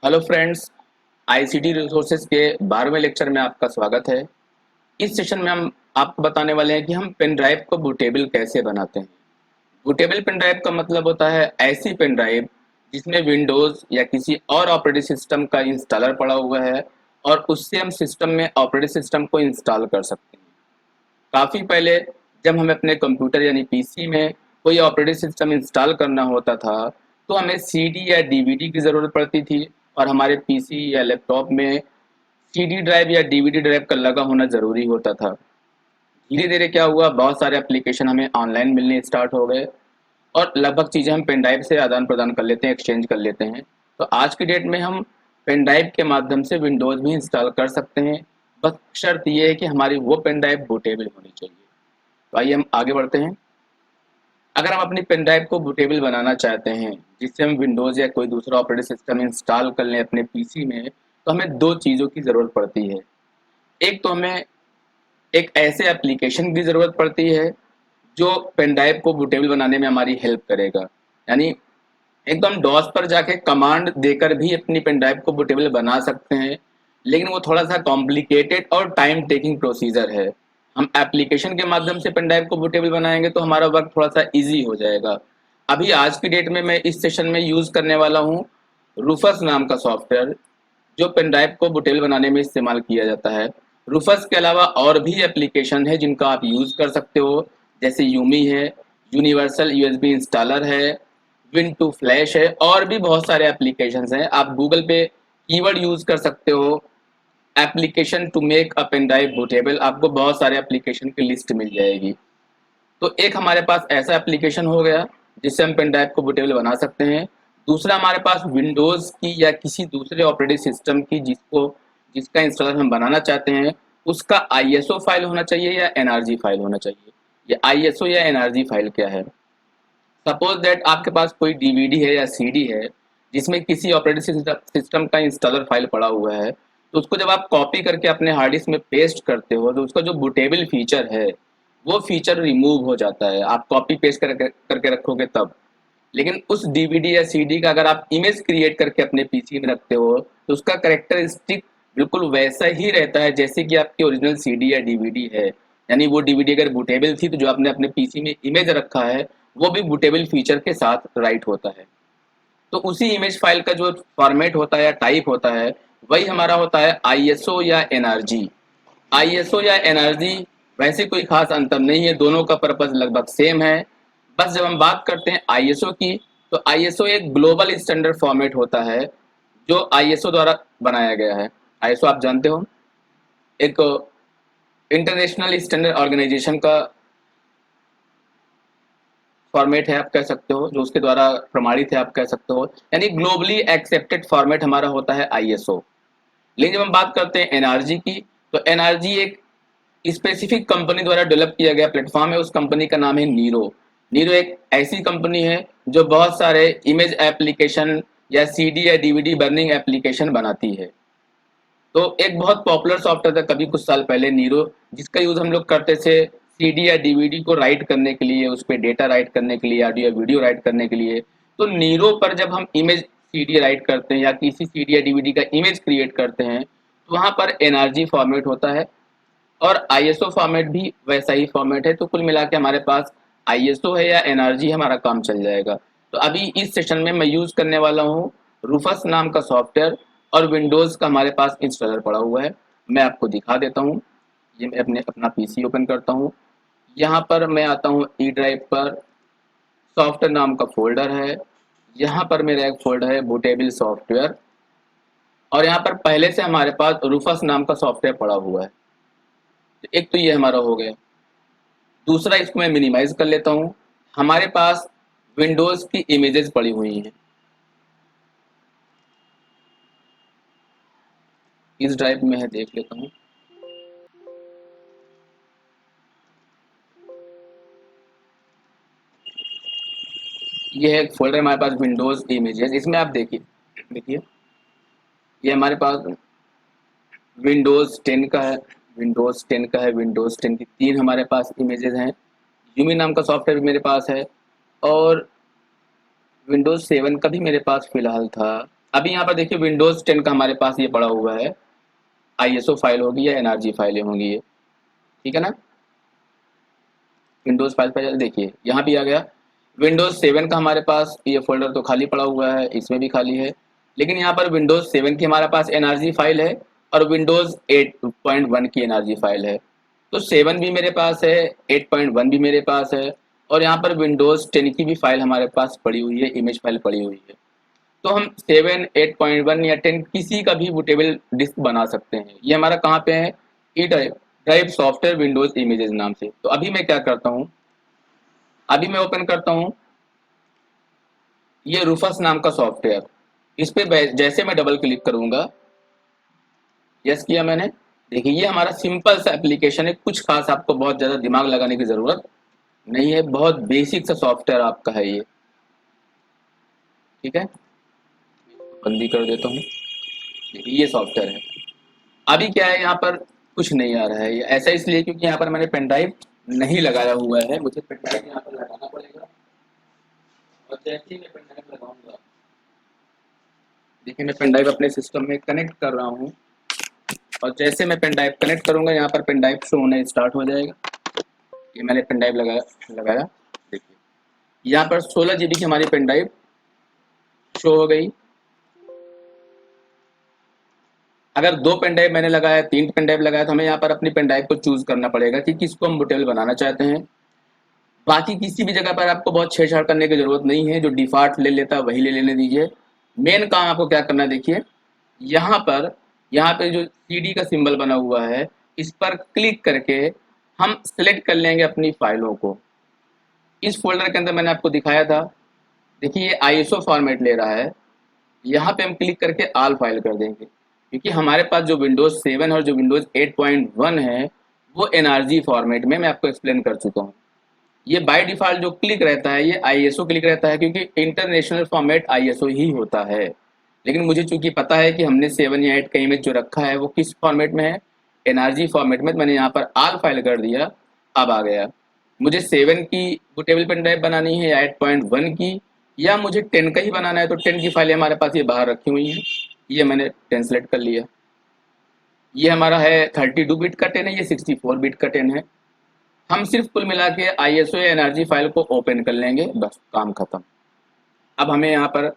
Hello friends, ICT resources के 12वें lecture में आपका स्वागत है। इस सेशन में हम आपको बताने वाले हैं कि हम पेन ड्राइव को बूटेबल कैसे बनाते हैं। बूटेबल पेन ड्राइव का मतलब होता है ऐसी पेन ड्राइव जिसमें विंडोज़ या किसी और ऑपरेटिंग सिस्टम का इंस्टॉलर पड़ा हुआ है और उससे हम सिस्टम में ऑपरेटिंग सिस्टम को इंस्टॉल कर सकते हैं। काफ़ी पहले जब हमें अपने कंप्यूटर यानी पीसी में कोई ऑपरेटिंग सिस्टम इंस्टॉल करना होता था तो हमें सीडी या डीवीडी की ज़रूरत पड़ती थी और हमारे पीसी या लैपटॉप में सीडी ड्राइव या डीवीडी ड्राइव का लगा होना ज़रूरी होता था। धीरे धीरे क्या हुआ, बहुत सारे एप्लीकेशन हमें ऑनलाइन मिलने स्टार्ट हो गए और लगभग चीज़ें हम पेन ड्राइव से आदान प्रदान कर लेते हैं, एक्सचेंज कर लेते हैं। तो आज की डेट में हम पेन ड्राइव के माध्यम से विंडोज़ भी इंस्टॉल कर सकते हैं। बस शर्त ये है कि हमारी वो पेन ड्राइव बूटेबल होनी चाहिए। तो आइए हम आगे बढ़ते हैं। अगर हम अपनी पेन ड्राइव को बूटेबल बनाना चाहते हैं जिससे हम विंडोज़ या कोई दूसरा ऑपरेटिंग सिस्टम इंस्टॉल कर लें अपने पीसी में, तो हमें दो चीज़ों की ज़रूरत पड़ती है। एक तो हमें एक ऐसे एप्लीकेशन की ज़रूरत पड़ती है जो पेन ड्राइव को बूटेबल बनाने में हमारी हेल्प करेगा। यानी एकदम डॉस पर जाके कमांड देकर भी अपनी पेन ड्राइव को बूटेबल बना सकते हैं, लेकिन वो थोड़ा सा कॉम्प्लिकेटेड और टाइम टेकिंग प्रोसीजर है। हम एप्लीकेशन के माध्यम से पेन ड्राइव को बूटेबल बनाएंगे तो हमारा वर्क थोड़ा सा इजी हो जाएगा। अभी आज की डेट में मैं इस सेशन में यूज़ करने वाला हूँ रूफस नाम का सॉफ्टवेयर, जो पेन ड्राइव को बूटेबल बनाने में इस्तेमाल किया जाता है। रूफस के अलावा और भी एप्लीकेशन है जिनका आप यूज़ कर सकते हो, जैसे यूमी है, यूनिवर्सल यूएसबी इंस्टॉलर है, विन टू फ्लैश है, और भी बहुत सारे एप्लीकेशंस हैं। आप गूगल पे कीवर्ड यूज़ कर सकते हो application to make a pen drive bootable, आपको बहुत सारे एप्लीकेशन की लिस्ट मिल जाएगी। तो एक हमारे पास ऐसा एप्लीकेशन हो गया जिससे हम पेन ड्राइव को बूटेबल बना सकते हैं। दूसरा हमारे पास विंडोज़ की या किसी दूसरे ऑपरेटिंग सिस्टम की जिसका इंस्टॉलर हम बनाना चाहते हैं, उसका आईएसओ फाइल होना चाहिए या एनआरजी फाइल होना चाहिए। ये आईएसओ या एनआरजी फाइल क्या है? सपोज दैट आपके पास कोई डीवीडी है या सीडी है जिसमें किसी ऑपरेटिंग सिस्टम का इंस्टॉलर फाइल पड़ा हुआ है, तो उसको जब आप कॉपी करके अपने हार्ड डिस्क में पेस्ट करते हो तो उसका जो बूटेबल फीचर है वो फीचर रिमूव हो जाता है। आप कॉपी पेस्ट करके रखोगे तब, लेकिन उस डीवीडी या सीडी का अगर आप इमेज क्रिएट करके अपने पीसी में रखते हो तो उसका करेक्टरिस्टिक बिल्कुल वैसा ही रहता है जैसे कि आपकी ओरिजिनल सीडी या डीवीडी है। यानी वो डीवीडी अगर बूटेबल थी तो जो आपने अपने पीसी में इमेज रखा है वो भी बूटेबल फीचर के साथ राइट होता है। तो उसी इमेज फाइल का जो फॉर्मेट होता है या टाइप होता है वही हमारा होता है आईएसओ या एनआरजी। आईएसओ या एनआरजी वैसे कोई खास अंतर नहीं है, दोनों का पर्पस लगभग सेम है। बस जब हम बात करते हैं आईएसओ की, तो आईएसओ एक ग्लोबल स्टैंडर्ड फॉर्मेट होता है जो आईएसओ द्वारा बनाया गया है। आईएसओ आप जानते हो, एक इंटरनेशनल स्टैंडर्ड ऑर्गेनाइजेशन का फॉर्मेट है, आप कह सकते हो, जो उसके द्वारा प्रमाणित है, आप कह सकते हो। यानी ग्लोबली एक्सेप्टेड फॉर्मेट हमारा होता है आईएसओ। लेकिन जब हम बात करते हैं एनआरजी की, तो एनआरजी एक स्पेसिफिक कंपनी द्वारा डेवलप किया गया प्लेटफॉर्म है। उस कंपनी का नाम है नीरो। नीरो एक ऐसी कंपनी है जो बहुत सारे इमेज एप्लीकेशन या सीडी या डीवीडी बर्निंग एप्लीकेशन बनाती है। तो एक बहुत पॉपुलर सॉफ्टवेयर था कभी कुछ साल पहले नीरो, जिसका यूज हम लोग करते थे सीडी या डीवीडी को राइट करने के लिए, उस पर डेटा राइट करने के लिए, ऑडियो या वीडियो राइट करने के लिए। तो नीरो पर जब हम इमेज सीडी राइट करते हैं या किसी सीडी या डीवीडी का इमेज क्रिएट करते हैं तो वहाँ पर एनआरजी फॉर्मेट होता है और आईएसओ फॉर्मेट भी वैसा ही फॉर्मेट है। तो कुल मिला के हमारे पास आईएसओ है या एनआरजी, हमारा काम चल जाएगा। तो अभी इस सेशन में मैं यूज़ करने वाला हूँ रूफस नाम का सॉफ्टवेयर, और विंडोज़ का हमारे पास इंस्टॉलर पड़ा हुआ है। मैं आपको दिखा देता हूँ। ये मैं अपना पीसी ओपन करता हूँ। यहाँ पर मैं आता हूँ ई ड्राइव पर, सॉफ्टवेयर नाम का फोल्डर है। यहाँ पर मेरा एक फोल्डर है बूटेबल सॉफ्टवेयर, और यहाँ पर पहले से हमारे पास रूफस नाम का सॉफ्टवेयर पड़ा हुआ है। तो एक तो ये हमारा हो गया। दूसरा, इसको मैं मिनिमाइज कर लेता हूँ। हमारे पास विंडोज़ की इमेजेस पड़ी हुई हैं, इस ड्राइव में है, देख लेता हूँ। ये है एक फोल्डर हमारे पास विंडोज़ इमेजेस, इसमें आप देखिए देखिए ये हमारे पास विंडोज़ 10 का है, विंडोज़ 10 का है, विंडोज़ 10 की 3 हमारे पास इमेजेस हैं। यूमी नाम का सॉफ्टवेयर भी मेरे पास है, और विंडोज़ 7 का भी मेरे पास फ़िलहाल था। अभी यहाँ पर देखिए विंडोज 10 का हमारे पास ये पड़ा हुआ है, आईएसओ फाइल होगी या एनआरजी फाइलें होंगी ये, ठीक है ना। विंडोज फाइल पर देखिए यहाँ भी आ गया। विंडोज 7 का हमारे पास ये फोल्डर तो खाली पड़ा हुआ है, इसमें भी खाली है, लेकिन यहाँ पर विंडोज 7 की हमारे पास एनआरजी फाइल है और विंडोज 8.1 की एनआरजी फाइल है। तो 7 भी मेरे पास है, 8.1 भी मेरे पास है, और यहाँ पर विंडोज 10 की भी फाइल हमारे पास पड़ी हुई है, इमेज फाइल पड़ी हुई है। तो हम 7, 8.1 या 10 किसी का भी बूटेबल डिस्क बना सकते हैं। ये हमारा कहाँ पे है, E drive, drive software Windows images नाम से। तो अभी मैं क्या करता हूँ, अभी मैं ओपन करता हूँ ये रूफस नाम का सॉफ्टवेयर। इस पे जैसे मैं डबल क्लिक करूंगा, यस किया मैंने, देखिए ये हमारा सिंपल सा एप्लीकेशन है, कुछ खास आपको बहुत ज्यादा दिमाग लगाने की जरूरत नहीं है, बहुत बेसिक सा सॉफ्टवेयर आपका है ये, ठीक है। बंदी कर देता हूँ, देखिए ये सॉफ्टवेयर है। अभी क्या है, यहाँ पर कुछ नहीं आ रहा है, ये ऐसा इसलिए क्योंकि यहाँ पर मैंने पेन ड्राइव नहीं लगाया हुआ है, मुझे पेन ड्राइव यहाँ पर लगाना पड़ेगा। और जैसे ही मैं पेन ड्राइव लगाऊंगा, देखिए मैं पेन ड्राइव अपने सिस्टम में कनेक्ट कर रहा हूँ, और जैसे मैं पेन ड्राइव कनेक्ट करूंगा यहाँ पर पेन ड्राइव शो होने स्टार्ट हो जाएगा। ये मैंने पेन ड्राइव लगाया, देखिए यहाँ पर 16 GB की हमारी पेन ड्राइव शो हो गई। अगर 2 पेन ड्राइव मैंने लगाया, 3 पेन ड्राइव लगाया, तो हमें यहाँ पर अपनी पेन ड्राइव को चूज करना पड़ेगा कि किसको हम बूटेबल बनाना चाहते हैं। बाकी किसी भी जगह पर आपको बहुत छेड़छाड़ करने की जरूरत नहीं है, जो डिफॉल्ट ले लेता है वही ले लेने दीजिए। मेन काम आपको क्या करना है, देखिए यहाँ पर, यहाँ पे जो सीडी का सिंबल बना हुआ है, इस पर क्लिक करके हम सिलेक्ट कर लेंगे अपनी फाइलों को। इस फोल्डर के अंदर मैंने आपको दिखाया था, देखिए ये आईएसओ फॉर्मेट ले रहा है, यहाँ पे हम क्लिक करके आल फाइल कर देंगे, क्योंकि हमारे पास जो विंडोज 7 और जो विंडोज 8.1 है वो एनआरजी फॉर्मेट में मैं आपको एक्सप्लेन कर चुका हूँ। ये बाय डिफॉल्ट जो क्लिक रहता है ये आईएसओ क्लिक रहता है, क्योंकि इंटरनेशनल फॉर्मेट आईएसओ ही होता है। लेकिन मुझे चूंकि पता है कि हमने 7 या 8 का इमेज जो रखा है वो किस फॉर्मेट में है, एनआरजी फॉर्मेट में, तो मैंने यहाँ पर आल फाइल कर दिया। अब आ गया, मुझे 7 की बूटेबल पेन ड्राइव बनानी है या 8.1 की, या मुझे 10 का ही बनाना है, तो 10 की फाइलें हमारे पास ये बाहर रखी हुई हैं, ये मैंने 10 सेलेक्ट कर लिया। ये हमारा है 32 बिट का 10 है, ये 64 बिट का 10 है। हम सिर्फ कुल मिला के आईएसओ या एनआरजी फाइल को ओपन कर लेंगे, बस काम खत्म। अब हमें यहाँ पर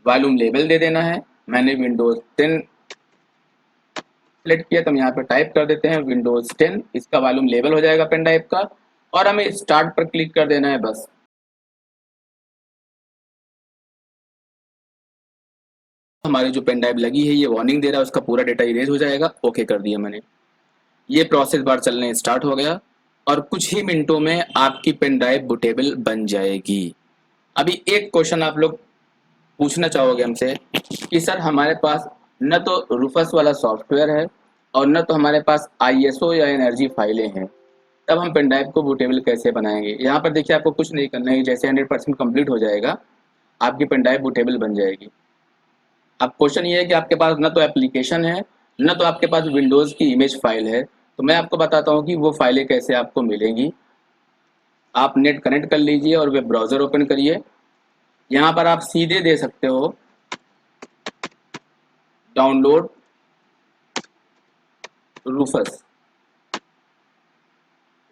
वॉल्यूम लेवल दे देना है। मैंने विंडोज 10 सेलेक्ट किया, तो हम यहाँ पर टाइप कर देते हैं विंडोज 10, इसका वॉल्यूम लेवल हो जाएगा पेन ड्राइव का, और हमें स्टार्ट पर क्लिक कर देना है बस। हमारी जो पेन ड्राइव लगी है ये वार्निंग दे रहा है, उसका पूरा डेटा इरेज हो जाएगा। ओके कर दिया मैंने, ये प्रोसेस बार चलने स्टार्ट हो गया, और कुछ ही मिनटों में आपकी पेन ड्राइव बूटेबल बन जाएगी। अभी एक क्वेश्चन आप लोग पूछना चाहोगे हमसे कि सर हमारे पास न तो रूफस वाला सॉफ्टवेयर है और न तो हमारे पास आईएसओ या एनर्जी फाइलें हैं, तब हम पेन ड्राइव को बूटेबल कैसे बनाएंगे। यहाँ पर देखिए आपको कुछ नहीं करना है, जैसे 100% कंप्लीट हो जाएगा आपकी पेन ड्राइव बूटेबल बन जाएगी। अब क्वेश्चन ये है कि आपके पास न तो एप्लीकेशन है, न तो आपके पास विंडोज की इमेज फाइल है। तो मैं आपको बताता हूँ कि वो फाइलें कैसे आपको मिलेंगी। आप नेट कनेक्ट कर लीजिए और वेब ब्राउजर ओपन करिए। यहाँ पर आप सीधे दे सकते हो डाउनलोड रूफस,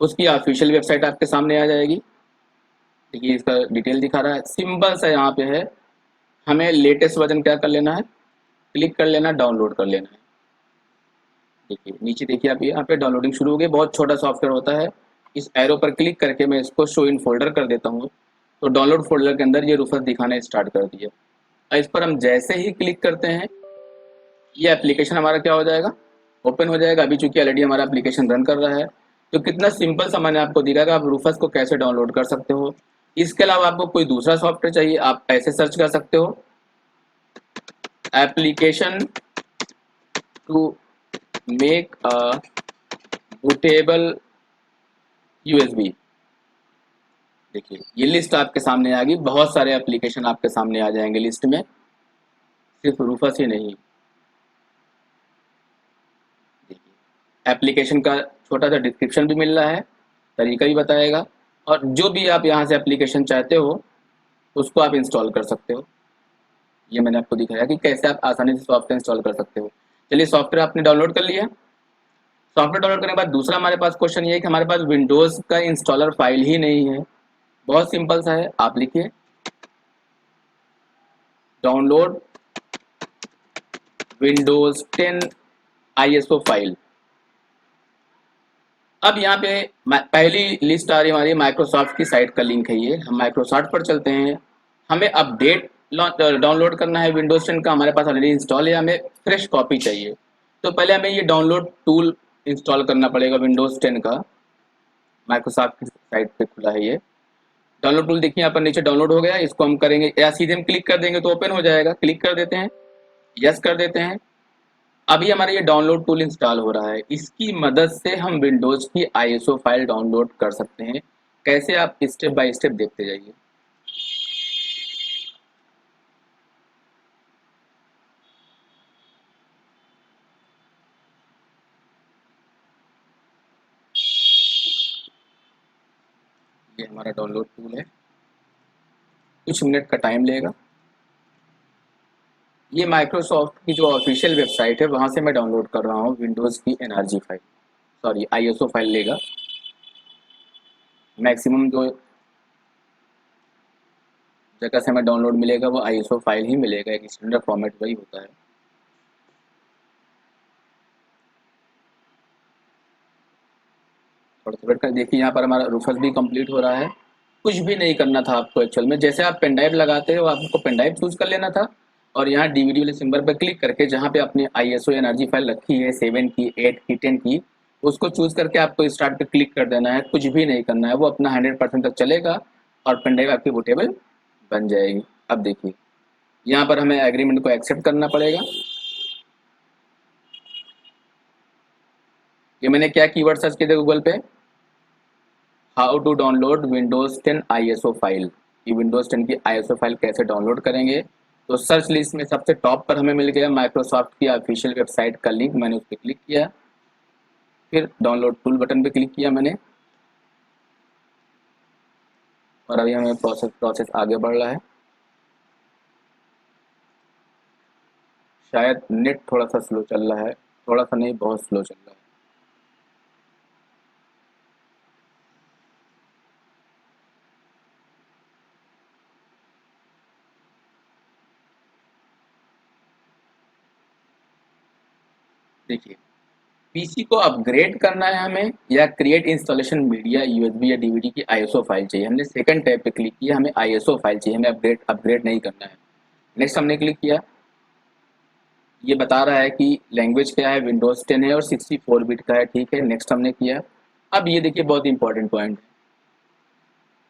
उसकी ऑफिशियल वेबसाइट आपके सामने आ जाएगी। देखिए इसका डिटेल दिखा रहा है, सिंपल सा यहाँ पे है। हमें लेटेस्ट वर्जन क्या कर लेना है, क्लिक कर लेना, डाउनलोड कर लेना है। देखिए नीचे देखिए आप, यहाँ पे डाउनलोडिंग शुरू हो गई, बहुत छोटा सॉफ्टवेयर होता है। इस एरो पर क्लिक करके मैं इसको शो इन फोल्डर कर देता हूँ, तो डाउनलोड फोल्डर के अंदर ये रूफस दिखाना स्टार्ट कर दिया। और इस पर हम जैसे ही क्लिक करते हैं ये एप्लीकेशन हमारा क्या हो जाएगा, ओपन हो जाएगा। अभी चूंकि ऑलरेडी हमारा एप्लीकेशन रन कर रहा है, तो कितना सिंपल सा मैंने आपको दिखाया कि आप रूफस को कैसे डाउनलोड कर सकते हो। इसके अलावा आपको कोई दूसरा सॉफ्टवेयर चाहिए, आप ऐसे सर्च कर सकते हो, application to make a bootable USB. देखिए ये लिस्ट आपके सामने आ गई, बहुत सारे एप्लीकेशन आपके सामने आ जाएंगे लिस्ट में, सिर्फ रूफस ही नहीं। एप्लीकेशन का छोटा सा डिस्क्रिप्शन भी मिल रहा है, तरीका भी बताएगा, और जो भी आप यहाँ से एप्लीकेशन चाहते हो उसको आप इंस्टॉल कर सकते हो। ये मैंने आपको दिखाया कि कैसे आप आसानी से सॉफ्टवेयर इंस्टॉल कर सकते हो। चलिए सॉफ्टवेयर आपने डाउनलोड कर लिया। सॉफ्टवेयर डाउनलोड करने के बाद दूसरा हमारे पास क्वेश्चन ये है कि हमारे पास विंडोज का इंस्टॉलर फाइल ही नहीं है। बहुत सिंपल सा है, आप लिखिए डाउनलोड विंडोज 10 आईएसओ फाइल। अब यहाँ पे पहली लिस्ट आ रही है हमारी माइक्रोसॉफ्ट की साइट का लिंक है ये। हम माइक्रोसॉफ्ट पर चलते हैं। हमें अपडेट डाउनलोड करना है विंडोज 10 का, हमारे पास ऑलरेडी इंस्टॉल है, हमें फ्रेश कॉपी चाहिए। तो पहले हमें ये डाउनलोड टूल इंस्टॉल करना पड़ेगा विंडोज 10 का। माइक्रोसॉफ्ट की साइट पे खुला है ये डाउनलोड टूल। देखिए यहाँ पर नीचे डाउनलोड हो गया। इसको हम करेंगे या सीधे हम क्लिक कर देंगे तो ओपन हो जाएगा। क्लिक कर देते हैं, यस कर देते हैं। अभी हमारा ये डाउनलोड टूल इंस्टॉल हो रहा है। इसकी मदद से हम विंडोज की आईएसओ फाइल डाउनलोड कर सकते हैं। कैसे, आप स्टेप बाय स्टेप देखते जाइए। ये हमारा डाउनलोड टूल है, कुछ मिनट का टाइम लेगा। ये माइक्रोसॉफ्ट की जो ऑफिशियल वेबसाइट है वहां से मैं डाउनलोड कर रहा हूँ विंडोज की NRG file, sorry ISO file लेगा। मैक्सिमम जो जगह से हमें डाउनलोड मिलेगा वो आईएसओ फाइल ही मिलेगा, एक स्टैंडर्ड फॉर्मेट वही होता है। थोड़ा सा वेट कर, देखिए यहाँ पर हमारा रूफस भी कंप्लीट हो रहा है। कुछ भी नहीं करना था आपको एक्चुअल में, जैसे आप पेन ड्राइव लगाते हो आपको पेन ड्राइव चूज कर लेना था और यहाँ डीवीडी वाले सिंबल पर क्लिक करके जहाँ पे अपनी आईएसओ एनर्जी फाइल रखी है 7 की 8 की 10 की, उसको चूज करके आपको स्टार्ट पे क्लिक कर देना है। कुछ भी नहीं करना है, वो अपना 100% तक चलेगा और पेन ड्राइव आपकी बूटेबल बन जाएगी। अब देखिए यहाँ पर हमें एग्रीमेंट को एक्सेप्ट करना पड़ेगा। ये मैंने क्या कीवर्ड सर्च किया था गूगल पे, how to download Windows 10 ISO file, कि विंडोज 10 की आईएसओ फाइल कैसे डाउनलोड करेंगे। तो सर्च लिस्ट में सबसे टॉप पर हमें मिल गया माइक्रोसॉफ्ट की ऑफिशियल वेबसाइट का लिंक। मैंने उस पर क्लिक किया, फिर डाउनलोड टूल बटन पे क्लिक किया मैंने, और अभी हमें प्रोसेस आगे बढ़ रहा है। शायद नेट थोड़ा सा स्लो चल रहा है, थोड़ा सा नहीं बहुत स्लो चल रहा है। देखिए पीसी को अपग्रेड करना है हमें या क्रिएट इंस्टॉलेशन मीडिया यूएसबी या डीवीडी की आईएसओ फाइल चाहिए। हमने सेकंड टैब पे क्लिक किया, हमें आईएसओ फाइल चाहिए, हमें अपग्रेड अपग्रेड नहीं करना है। नेक्स्ट हमने क्लिक किया, ये बता रहा है कि लैंग्वेज क्या है, विंडोज 10 है और 64 बिट का है, ठीक है। नेक्स्ट हमने किया। अब ये देखिए बहुत important point,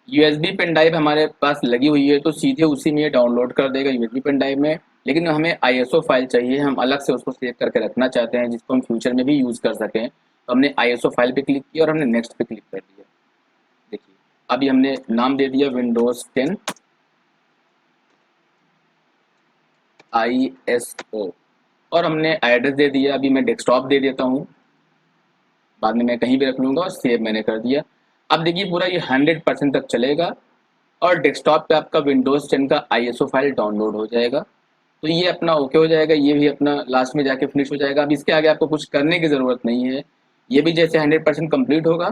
USB pen drive हमारे पास लगी हुई है तो सीधे उसी में ये डाउनलोड कर देगा यूएसबी पेन ड्राइव में। लेकिन हमें आईएसओ फाइल चाहिए, हम अलग से उसको सेव करके रखना चाहते हैं जिसको हम फ्यूचर में भी यूज़ कर सकें। तो हमने आईएसओ फाइल पे क्लिक किया और हमने नेक्स्ट पे क्लिक कर दिया। देखिए अभी हमने नाम दे दिया विंडोज 10 आईएसओ और हमने एड्रेस दे दिया। अभी मैं डेस्कटॉप दे देता हूँ, बाद में मैं कहीं भी रख लूँगा, और सेव मैंने कर दिया। अब देखिए पूरा ये 100% तक चलेगा और डेस्कटॉप पे आपका विंडोज 10 का आईएसओ फाइल डाउनलोड हो जाएगा। तो ये अपना ओके हो जाएगा, ये भी अपना लास्ट में जाके फिनिश हो जाएगा। अब इसके आगे आपको कुछ करने की ज़रूरत नहीं है। ये भी जैसे 100% कंप्लीट होगा,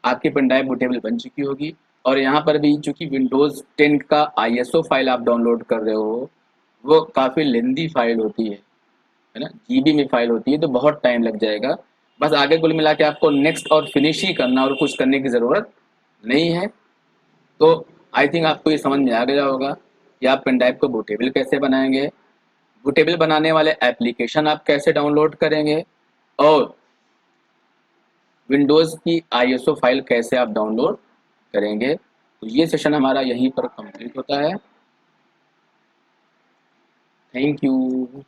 आपकी पेन ड्राइव बूटेबल बन चुकी होगी। और यहाँ पर भी चूंकि विंडोज 10 का आईएसओ फाइल आप डाउनलोड कर रहे हो, वो काफ़ी लेंदी फाइल होती है ना, जीबी में फाइल होती है, तो बहुत टाइम लग जाएगा। बस आगे कुल मिला के आपको नेक्स्ट और फिनिश ही करना, और कुछ करने की ज़रूरत नहीं है। तो आई थिंक आपको ये समझ में आ गया होगा कि आप पेन ड्राइव को बूटेबल कैसे बनाएंगे, बूटेबल बनाने वाले एप्लीकेशन आप कैसे डाउनलोड करेंगे, और विंडोज़ की आईएसओ फाइल कैसे आप डाउनलोड करेंगे। तो ये सेशन हमारा यहीं पर कंप्लीट होता है। Thank you.